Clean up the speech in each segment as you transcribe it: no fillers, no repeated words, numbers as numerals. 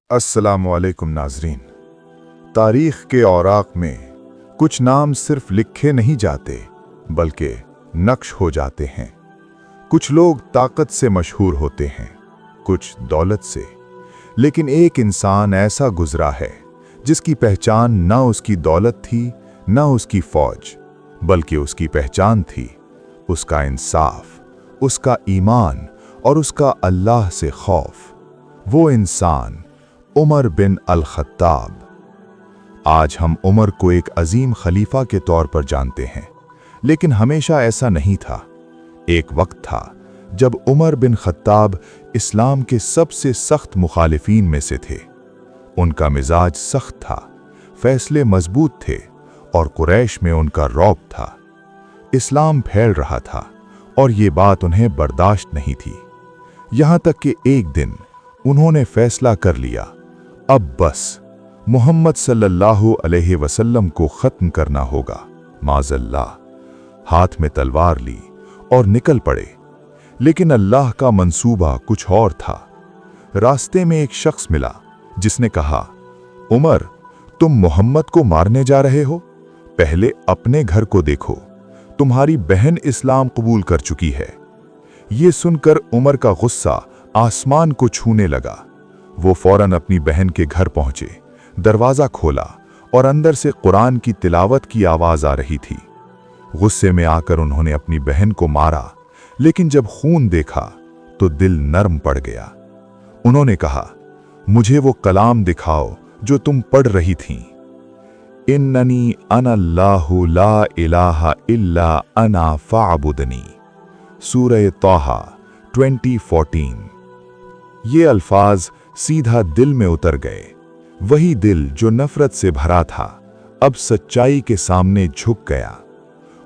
अस्सलामुअलैकुम नाज़रीन। तारीख़ के औराक में कुछ नाम सिर्फ लिखे नहीं जाते बल्कि नक्श हो जाते हैं। कुछ लोग ताकत से मशहूर होते हैं, कुछ दौलत से, लेकिन एक इंसान ऐसा गुजरा है जिसकी पहचान न उसकी दौलत थी न उसकी फौज, बल्कि उसकी पहचान थी उसका इंसाफ, उसका ईमान और उसका अल्लाह से खौफ। वो इंसान उमर बिन अल-खत्ताब। आज हम उमर को एक अजीम खलीफा के तौर पर जानते हैं, लेकिन हमेशा ऐसा नहीं था। एक वक्त था जब उमर बिन खत्ताब इस्लाम के सबसे सख्त मुखालिफीन में से थे। उनका मिजाज सख्त था, फैसले मजबूत थे और कुरैश में उनका रौब था। इस्लाम फैल रहा था और ये बात उन्हें बर्दाश्त नहीं थी। यहां तक कि एक दिन उन्होंने फैसला कर लिया, अब बस मोहम्मद सल्लल्लाहु अलैहि वसल्लम को खत्म करना होगा। माज़अल्लाह हाथ में तलवार ली और निकल पड़े। लेकिन अल्लाह का मंसूबा कुछ और था। रास्ते में एक शख्स मिला जिसने कहा, उमर, तुम मोहम्मद को मारने जा रहे हो? पहले अपने घर को देखो, तुम्हारी बहन इस्लाम कबूल कर चुकी है। ये सुनकर उमर का गुस्सा आसमान को छूने लगा। वो फौरन अपनी बहन के घर पहुंचे, दरवाजा खोला और अंदर से कुरान की तिलावत की आवाज आ रही थी। गुस्से में आकर उन्होंने अपनी बहन को मारा, लेकिन जब खून देखा तो दिल नरम पड़ गया। उन्होंने कहा, मुझे वो कलाम दिखाओ जो तुम पढ़ रही थीं। इन्ननी अनल्लाहु ला इलाहा इल्ला अना फ़अबुदनी, सूरह तौहा 2014। ये अल्फाज सीधा दिल में उतर गए। वही दिल जो नफरत से भरा था अब सच्चाई के सामने झुक गया।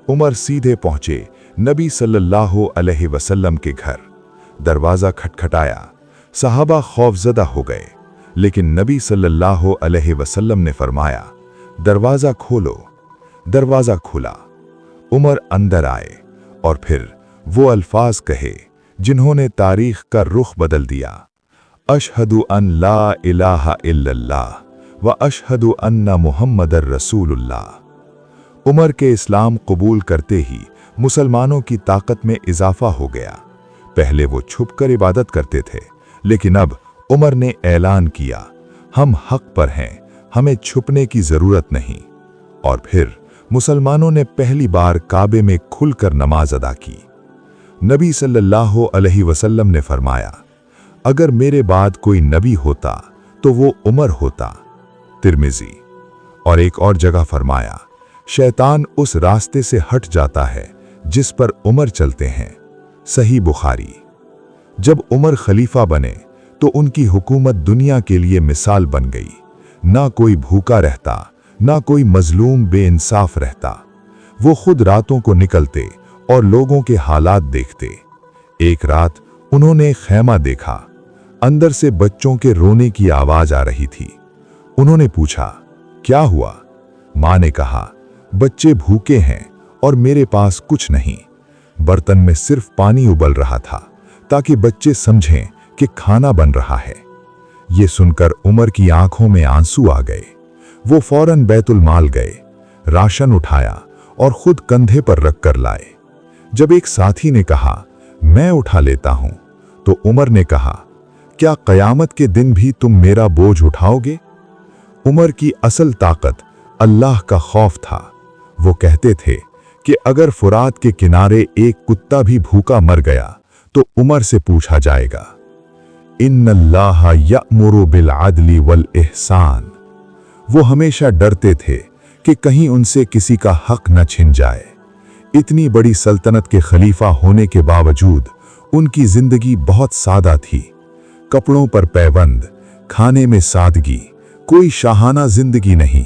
उमर सीधे पहुंचे नबी सल्लल्लाहु अलैहि वसल्लम के घर। दरवाजा खटखटाया। सहाबा खौफजदा हो गए, लेकिन नबी सल्लल्लाहु अलैहि वसल्लम ने फरमाया, दरवाजा खोलो। दरवाजा खुला। उमर अंदर आए और फिर वो अल्फाज कहे जिन्होंने तारीख का रुख बदल दिया। अशहदु अन ला इलाहा इल्लल्लाह व अशहदु अन्ना मुहम्मदर रसूलुल्लाह। उमर के इस्लाम कबूल करते ही मुसलमानों की ताकत में इजाफा हो गया। पहले वो छुपकर इबादत करते थे, लेकिन अब उमर ने ऐलान किया, हम हक पर हैं, हमें छुपने की जरूरत नहीं। और फिर मुसलमानों ने पहली बार काबे में खुलकर नमाज अदा की। नबी सल्लल्लाहु अलैहि वसल्लम ने फरमाया, अगर मेरे बाद कोई नबी होता तो वो उमर होता। तिर्मिज़ी। और एक और जगह फरमाया, शैतान उस रास्ते से हट जाता है जिस पर उमर चलते हैं। सही बुखारी। जब उमर खलीफा बने तो उनकी हुकूमत दुनिया के लिए मिसाल बन गई। ना कोई भूखा रहता, ना कोई मजलूम बेइंसाफ रहता। वो खुद रातों को निकलते और लोगों के हालात देखते। एक रात उन्होंने खैमा देखा। अंदर से बच्चों के रोने की आवाज आ रही थी। उन्होंने पूछा, क्या हुआ? मां ने कहा, बच्चे भूखे हैं और मेरे पास कुछ नहीं। बर्तन में सिर्फ पानी उबल रहा था ताकि बच्चे समझें कि खाना बन रहा है। ये सुनकर उमर की आंखों में आंसू आ गए। वो फौरन बैतुल माल गए, राशन उठाया और खुद कंधे पर रख कर लाए। जब एक साथी ने कहा, मैं उठा लेता हूं, तो उमर ने कहा, क्या कयामत के दिन भी तुम मेरा बोझ उठाओगे? उमर की असल ताकत अल्लाह का खौफ था। वो कहते थे कि अगर फुरात के किनारे एक कुत्ता भी भूखा मर गया तो उमर से पूछा जाएगा। इन्नल्लाह यअमुरु बिल अदली वल इहसान। वो हमेशा डरते थे कि कहीं उनसे किसी का हक न छिन जाए। इतनी बड़ी सल्तनत के खलीफा होने के बावजूद उनकी जिंदगी बहुत सादा थी। कपड़ों पर पैबंद, खाने में सादगी, कोई शाहाना जिंदगी नहीं।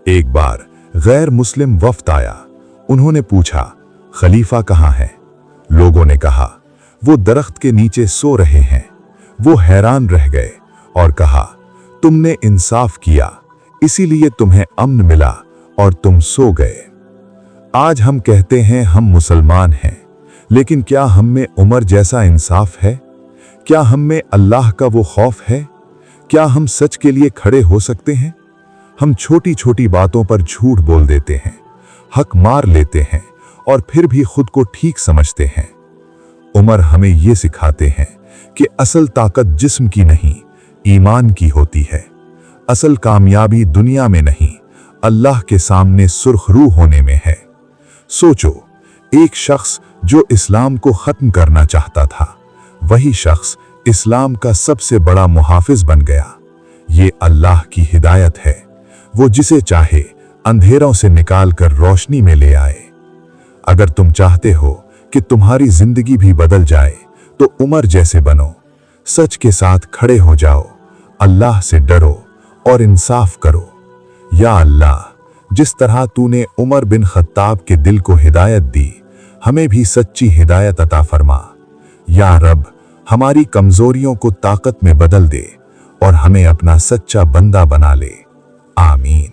एक बार गैर मुस्लिम वफ्द आया। उन्होंने पूछा, खलीफा कहाँ है? लोगों ने कहा, वो दरख्त के नीचे सो रहे हैं। वो हैरान रह गए और कहा, तुमने इंसाफ किया, इसीलिए तुम्हें अमन मिला और तुम सो गए। आज हम कहते हैं हम मुसलमान हैं, लेकिन क्या हम में उमर जैसा इंसाफ है? क्या हम में अल्लाह का वो खौफ है? क्या हम सच के लिए खड़े हो सकते हैं? हम छोटी छोटी बातों पर झूठ बोल देते हैं, हक मार लेते हैं और फिर भी खुद को ठीक समझते हैं। उमर हमें ये सिखाते हैं कि असल ताकत जिस्म की नहीं, ईमान की होती है। असल कामयाबी दुनिया में नहीं, अल्लाह के सामने सुर्खरू होने में है। सोचो, एक शख्स जो इस्लाम को खत्म करना चाहता था, वही शख्स इस्लाम का सबसे बड़ा मुहाफिज बन गया। ये अल्लाह की हिदायत है, वो जिसे चाहे अंधेरों से निकालकर रोशनी में ले आए। अगर तुम चाहते हो कि तुम्हारी जिंदगी भी बदल जाए तो उमर जैसे बनो, सच के साथ खड़े हो जाओ, अल्लाह से डरो और इंसाफ करो। या अल्लाह, जिस तरह तूने उमर बिन खत्ताब के दिल को हिदायत दी, हमें भी सच्ची हिदायत अता फरमा। या रब, हमारी कमजोरियों को ताकत में बदल दे और हमें अपना सच्चा बंदा बना ले। आमीन।